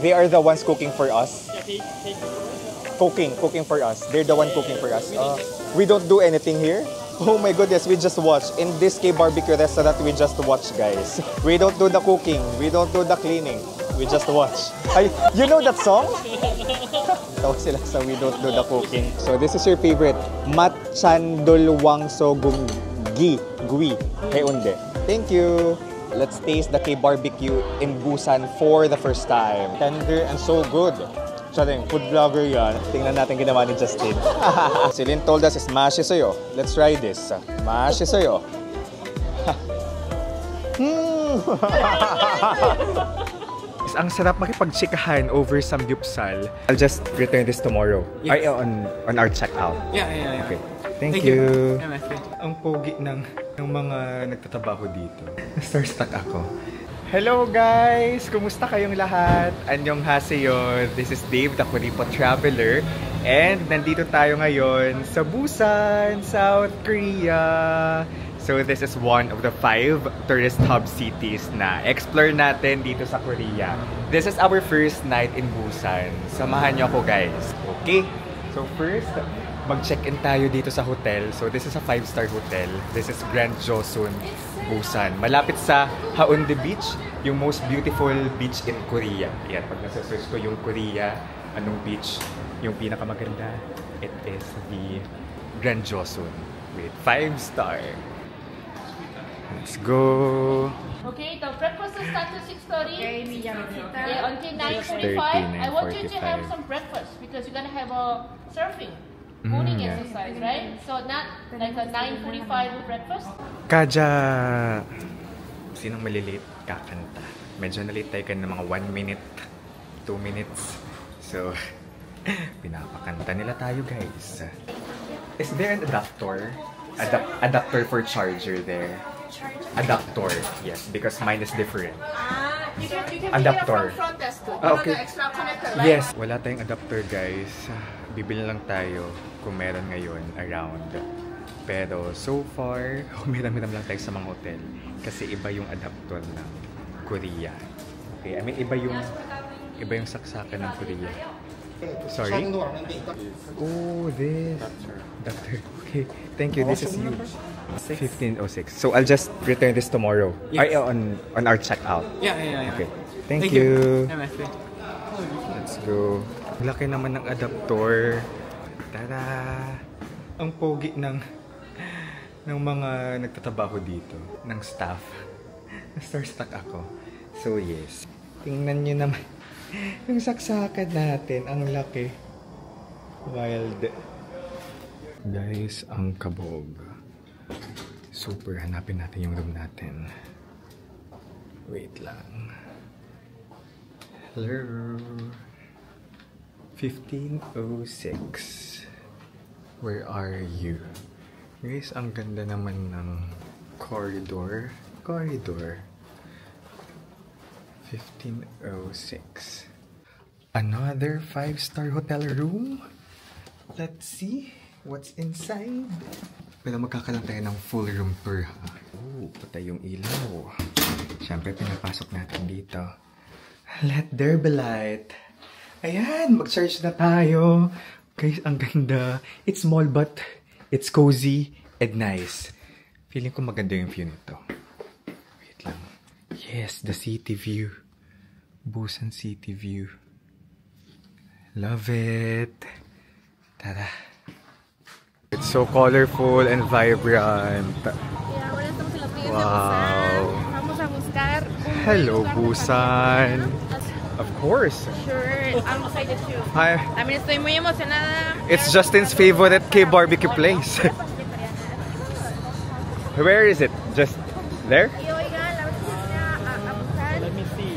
They are the ones cooking for us. Cooking for us. They're the one cooking for us. We don't do anything here. Oh my goodness, we just watch. In this K-barbecue restaurant, we just watch, guys. We don't do the cooking. We don't do the cleaning. We just watch. You know that song? Tawa sila sa we don't do the cooking. So this is your favorite. Matchandolwangso gui. Heunde. Thank you. Let's taste the K-barbecue in Busan for the first time. Tender and so good. Charing, food vlogger yan. Tingnan natin ginawa ni Justin. Si Lynn told us is mashi sa'yo. Let's try this. Mashi sa'yo. Ang sarap makipagchikahan over samgyupsal. I'll just return this tomorrow. Yes. On our checkout. Yeah. Okay. Thank you. Ang pogi ng mga nagtatrabaho dito. Starstruck ako. Hello guys! Kumusta kayong lahat? Annyeonghaseyo. This is Dave, the Kuripot Traveler. And nandito tayo ngayon sa Busan, South Korea. So this is one of the 5 tourist hub cities na explore natin dito sa Korea. This is our first night in Busan. Samahan niyo ako guys. Okay? So first, mag-check-in tayo dito sa hotel. So this is a 5-star hotel. This is Grand Joseon, Busan. Malapit sa Haeundae Beach, yung most beautiful beach in Korea. Yan, pag nasa-search ko yung Korea, anong beach yung pinakamaganda, it is the Grand Joseon with 5-star. Let's go! Okay, the breakfast will start at 6:30. Yeah, until 9:45. 6:30, I want you to have 9:45. some breakfast because you're gonna have a surfing, morning yeah. exercise, right? So not like a 9:45 breakfast. Kaja! Sinong malilate kakanta? Medyo nalate tayo ng mga 1 minute, 2 minutes. So, pinapakanta nila tayo guys. Is there an adapter? Adapter for charger there? Adapter, yes, because mine is different. You can Adapter. from front desk too. Okay. Extra connector, right? Yes, wala tayong adapter guys. Bibili lang tayo kung meron ngayon around. Pero so far, humiram-hiram lang tayo sa mga hotel kasi iba yung adapter ng Korea. Okay, I mean iba yung saksakan ng Korea. Sorry? Oh, this. Adapter. Okay, thank you. This is huge. 1506. So I'll just return this tomorrow. Yes. On our checkout. Yeah. Okay. Thank you. MFA. Let's go. Laki naman ng adapter. Tada! Ang pogi ng mga nagtatrabaho dito, ng staff. Starstruck ako. So yes. Tingnan nyo naman yung saksakan natin. Ang laki. Wild. Guys, ang kabog. Super, hanapin natin yung room natin. Wait lang. Hello. 1506. Where are you? Guys, ang ganda naman ng corridor. 1506. Another 5-star hotel room. Let's see what's inside. Pero magkakaroon tayo ng full room tour ha. Oh, patay yung ilaw. Siyempre, pinapasok natin dito. Let there be light. Ayan, mag-search na tayo. Guys, ang ganda. It's small but it's cozy and nice. Feeling ko maganda yung view nito. Wait lang. Yes, the city view. Busan City view. Love it. Tara. It's so colorful and vibrant. Wow. Hello, Busan. Of course. Sure, I'm excited too. Hi. I mean, estoy muy emocionada. It's Justin's favorite K-barbecue place. Where is it? Just there? Let me see.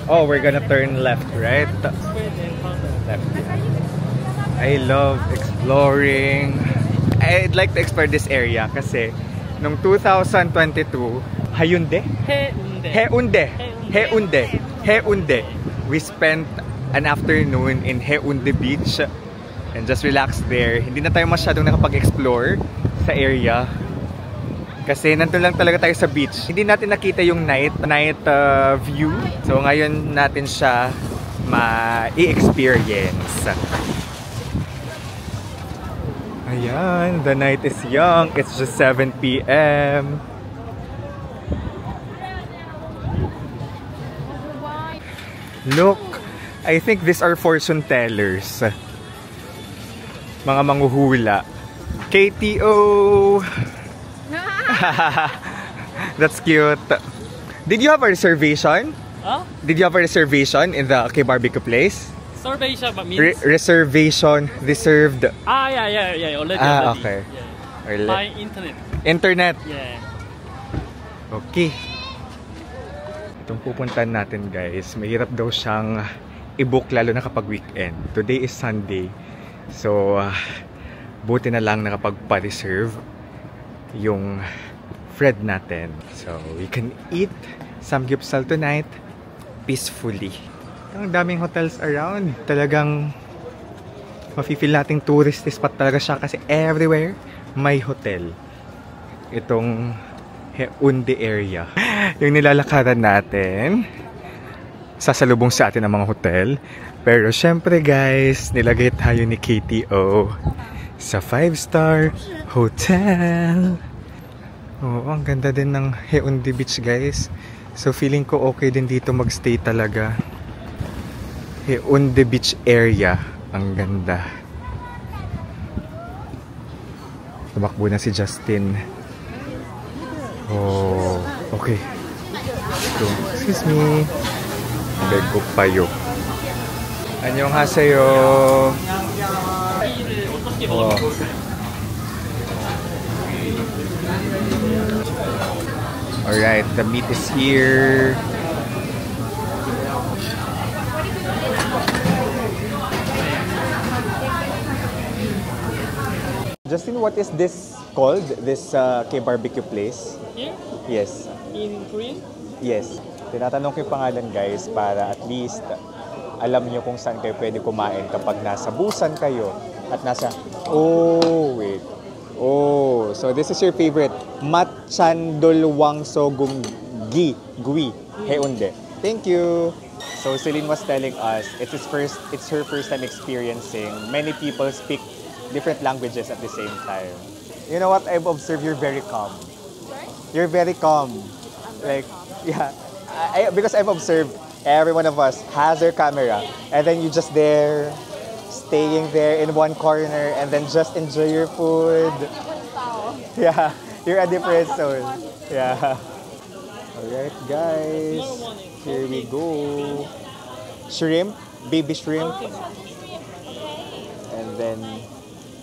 Oh, we're gonna turn left, right? Left. I love exploring. I'd like to explore this area kasi nung 2022, Haeundae. We spent an afternoon in Haeundae Beach and just relaxed there. Hindi na tayo masyadong nakapag-explore sa area kasi nandun lang talaga tayo sa beach. Hindi natin nakita yung night view. So ngayon natin siya ma-experience. Ayan, the night is young. It's just 7 p.m. Look, I think these are fortune tellers. Mga manghuhula. KTO! That's cute. Did you have a reservation? Huh? Did you have a reservation in the K-barbecue place? Reservation means? Reservation reserved. Yeah. Already. Okay. Yeah. By internet. Internet. Yeah. Okay. Itong pupuntahan natin guys, mahirap daw siyang i-book lalo na kapag weekend. Today is Sunday. So, buti na lang nakapagpa-reserve yung friend natin. So, we can eat samgyeopsal tonight peacefully. Ang daming hotels around. Talagang mafe-feel nating tourist spot talaga siya kasi everywhere may hotel. Itong Haeundae area. Yung nilalakaran natin, sasalubong sa atin ang mga hotel. Pero syempre guys, nilagay tayo ni KTO sa 5-star hotel. Oo, ang ganda din ng Haeundae Beach guys. So feeling ko okay din dito magstay talaga. Haeundae Beach area. Ang ganda. Tumakbo na si Justin. Oh, okay. So, excuse me. Nagko payo. 안녕하세요. Oh. Alright, the meat is here. Justin, what is this called? This K-barbecue place? Here? Yes. In Korean? Yes. Tinatanong ko yung pangalan guys para at least alam nyo kung saan kayo pwede kumain kapag nasa Busan kayo at nasa... Oh, wait. Oh, so this is your favorite. Matchandolwang Sogum Gui Haeundae. Thank you. So Celine was telling us it's her first time experiencing many people speak different languages at the same time. You know what I've observed? You're very calm. You're very calm. Like, yeah. Because I've observed every one of us has their camera and then you just there, staying there in one corner and then just enjoy your food. Yeah, you're a different soul. Yeah. Alright guys, here we go. Shrimp, baby shrimp. And then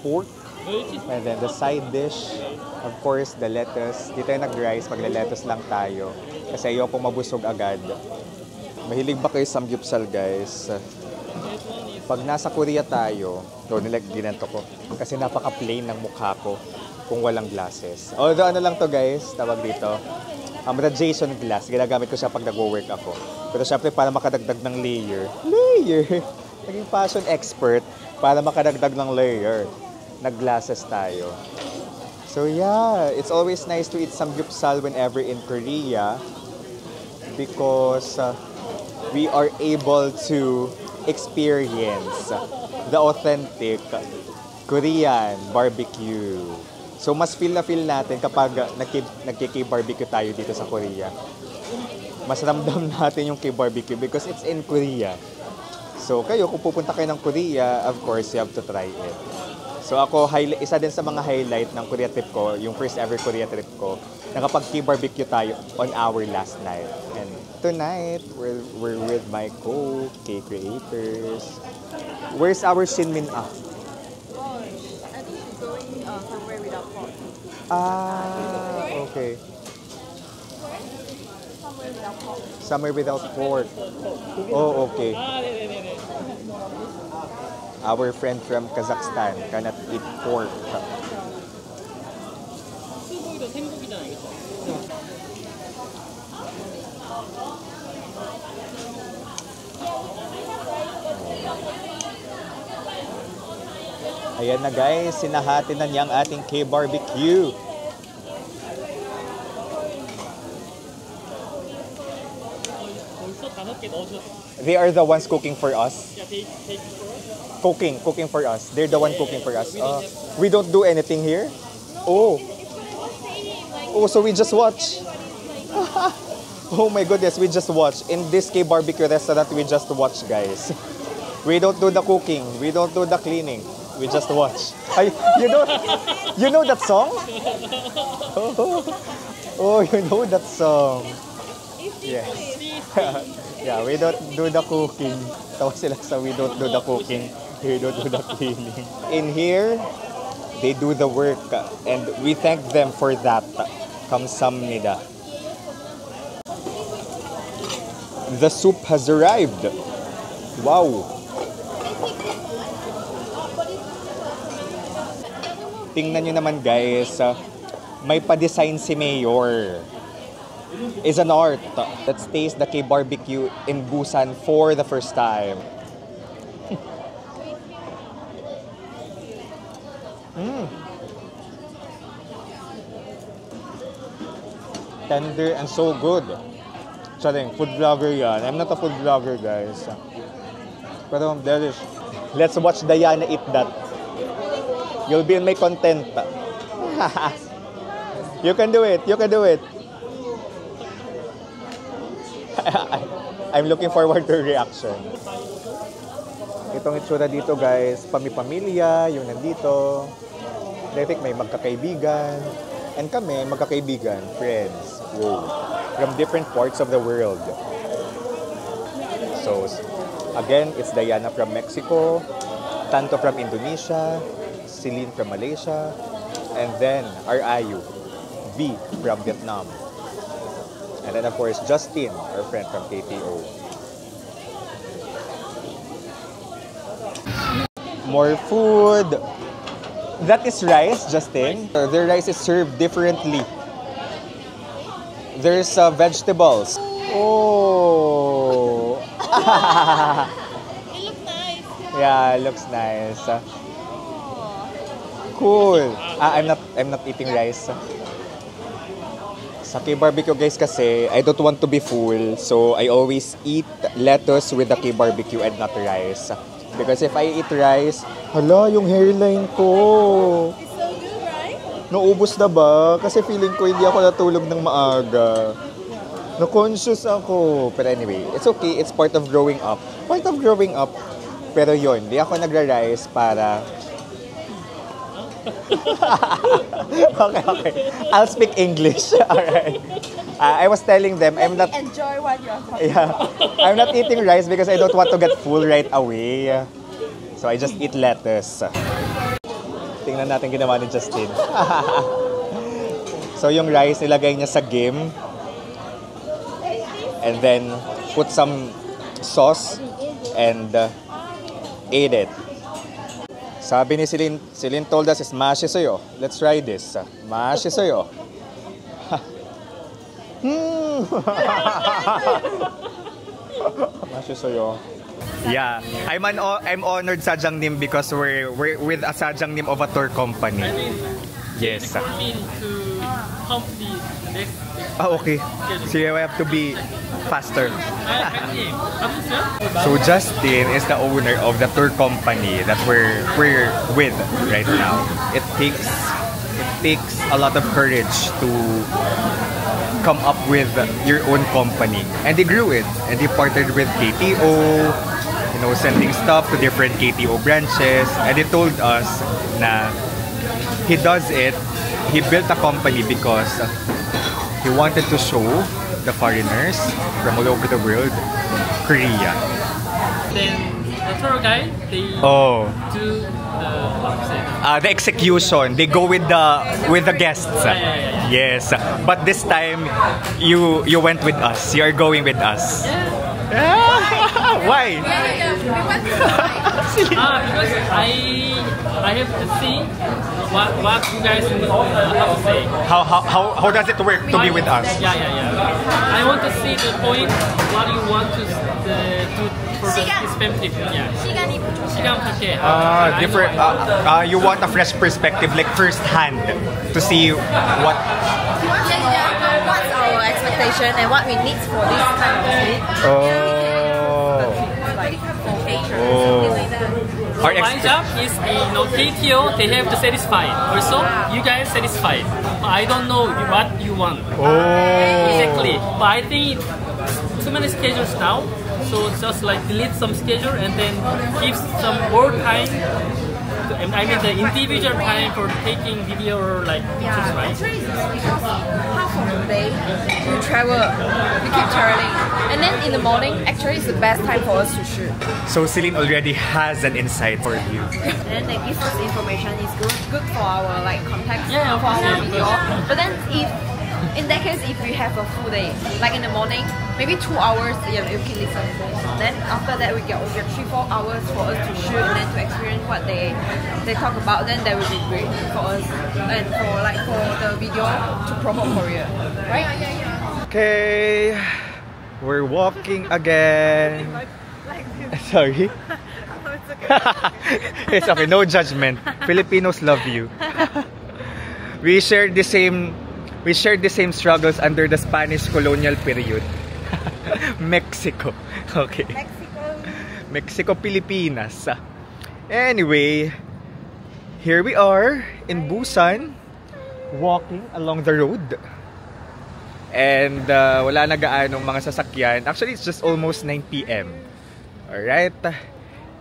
pork. And then the side dish, of course, the lettuce. Di tayo nag-rice, magla-lettuce lang tayo. Kasi ayoko mabusog agad. Mahilig ba kayo samgyeopsal, guys? Pag nasa Korea tayo, ginanto ko. Kasi napaka-plain ng mukha ko kung walang glasses. Although ano lang to guys, tawag dito. Radiation glass, ginagamit ko siya pag nag-work ako. Pero syempre para makadagdag ng layer. Naging fashion expert para makadagdag ng layer. Nag-glasses tayo. So yeah, it's always nice to eat samgyeopsal whenever in Korea because we are able to experience the authentic Korean barbecue. So mas feel natin kapag nagki-barbecue tayo dito sa Korea. Mas ramdam natin yung K-barbecue because it's in Korea. So kayo, kung pupunta kayo ng Korea, of course, you have to try it. So ako, isa din sa mga highlight ng Korea trip ko, yung first ever Korea trip ko, nakapag-K-barbecue tayo on our last night. And tonight, we're with my co-K-creators. Where's our Shinmin Ah? Oh, I think she's going somewhere without pork. Ah, okay. Somewhere without pork. Somewhere without pork. Oh, okay. Our friend from Kazakhstan cannot eat pork. Ayan na guys, sinahati na niya ang ating K-barbecue. 벌써 5개 넣어줘. They are the ones cooking for us. Yeah, take for us. Cooking for us. They're the one cooking for us. We don't do anything here? Oh. Oh, so we just watch. Oh my goodness, we just watch. In this K-barbecue restaurant, we just watch, guys. We don't do the cooking. We don't do the cleaning. We just watch. You know that song? Oh, you know that song. Yes. Yeah, we don't do the cooking. Tawa sila sa we don't do the cooking. We don't do the cleaning. In here, they do the work. And we thank them for that. Kamsahamnida. The soup has arrived. Wow. Tingnan nyo naman guys, may pa-design si Mayor. Is an art. Let's taste the K-barbecue in Busan for the first time. Tender and so good. Charing, food vlogger yan. I'm not a food vlogger, guys. Pero delish. Let's watch Diana eat that. You'll be in my content. You can do it. You can do it. I'm looking forward to your reaction. Itong itsura dito, guys. Pamilya, yung nandito. I think may magkakaibigan. And kami, magkakaibigan, friends. Whoa. From different parts of the world. So, again, it's Diana from Mexico, Tanto from Indonesia, Celine from Malaysia, and then our Ayu, V from Vietnam. And then, of course, Justin, our friend from KTO. More food. That is rice, Justin. Their rice is served differently. There's vegetables. Oh. It looks nice. Yeah, it looks nice. Cool. I'm not eating rice. Sa K-barbecue guys kasi, I don't want to be full. So I always eat lettuce with the K-barbecue and not rice. Because if I eat rice, hala, yung hairline ko. It's so good, right? Naubos na ba? Kasi feeling ko hindi ako natulog ng maaga. Na-conscious ako. Pero anyway, it's okay. It's part of growing up. Part of growing up. Pero yun, di ako nagra-rice para... okay. I'll speak English. Alright. I was telling them, I'm not... Enjoy what you're talking Yeah. I'm not eating rice because I don't want to get full right away. So I just eat lettuce. Tingnan natin ginawa ni Justin. So yung rice nilagay niya sa game. And then put some sauce and ate it. Sabi ni Celine told us, smash soyo. Let's try this. Smash soyo. Smash soyo. Yeah, I'm honored Sajangnam because we're with a Sajangnam of a tour company. I mean, Yes. to complete this. Oh, okay. So you have to be faster. I So Justin is the owner of the tour company that we're with right now. It takes a lot of courage to come up with your own company, and they grew it, and they partnered with KTO, you know, sending stuff to different KTO branches, and they told us na he does it. He built a company because he wanted to show the foreigners from all over the world Korea. Then the tour guide, they do the execution. They go with the guests. Yeah. Yes, but this time you went with us. You are going with us. Why? Because I have to see what you guys have to say. How does it work to be with us? Yeah. I want to see the point. What you want to do for this family. Yeah. 시간 부채. Different. You want a fresh perspective, like first hand, to see what. What's our expectation and what we need for this kind of trip? Oh. My job is, KTO, they have to satisfy. Also, you guys satisfied. I don't know what you want. Oh. Exactly. But I think too many schedules now. So just like delete some schedule and then give some more time. I mean the individual time for taking video or like pictures, right? Actually, it's because half of the day we travel, we keep traveling, and then in the morning, actually, it's the best time for us to shoot. So Celine already has an insight for you. And then they give us information. It's good for our like context Yeah, for our yeah. video. But then if in that case, if we have a full day, like in the morning, maybe 2 hours, yeah, you can listen. Then after that, we get 3-4 hours for us to shoot and then to experience what they talk about. Then that would be great for us and for the video to promote Korea, right? Okay, we're walking again. Sorry. It's okay, no judgment. Filipinos love you. We shared the same struggles under the Spanish colonial period. Mexico. Okay. Mexico, Pilipinas. Anyway, here we are in Busan, walking along the road. And wala na gaanong mga sasakyan. Actually, it's just almost 9 PM. Alright?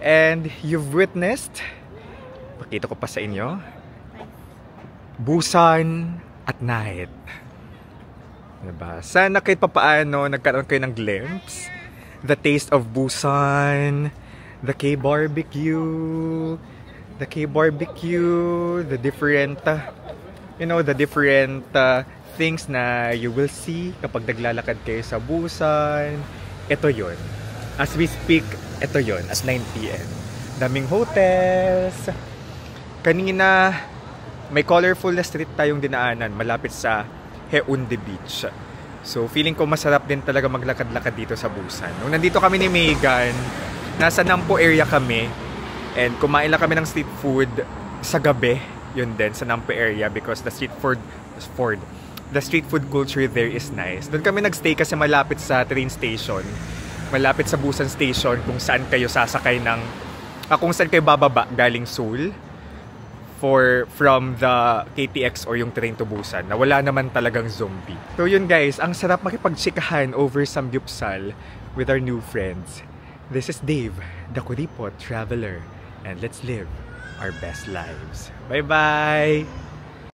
And you've witnessed, pakita ko pa sa inyo, Busan at night. Diba? Sana kahit papaano nagkaroon kayo ng glimpse. The taste of Busan, the K-barbecue, the different, the different things na you will see kapag naglalakad kayo sa Busan. Ito yun. As we speak, ito yun. As 9 PM. Daming hotels. Kanina, may colorful na street tayong dinaanan malapit sa Haeundae Beach. So, feeling ko masarap din talaga maglakad-lakad dito sa Busan. Nung nandito kami ni Megan, nasa Nampo area kami. And kumain lang kami ng street food sa gabi. Yun din, sa Nampo area because the street food culture there is nice. Doon kami nagstay kasi malapit sa train station. Malapit sa Busan Station kung saan kayo sasakay ng... kung saan kayo bababa galing Seoul. From the KTX or yung train to Busan na wala naman talagang zombie. So yun guys, ang sarap makipagtsikahan over samgyupsal with our new friends. This is Dave, the Kuripot Traveler, and let's live our best lives. Bye-bye!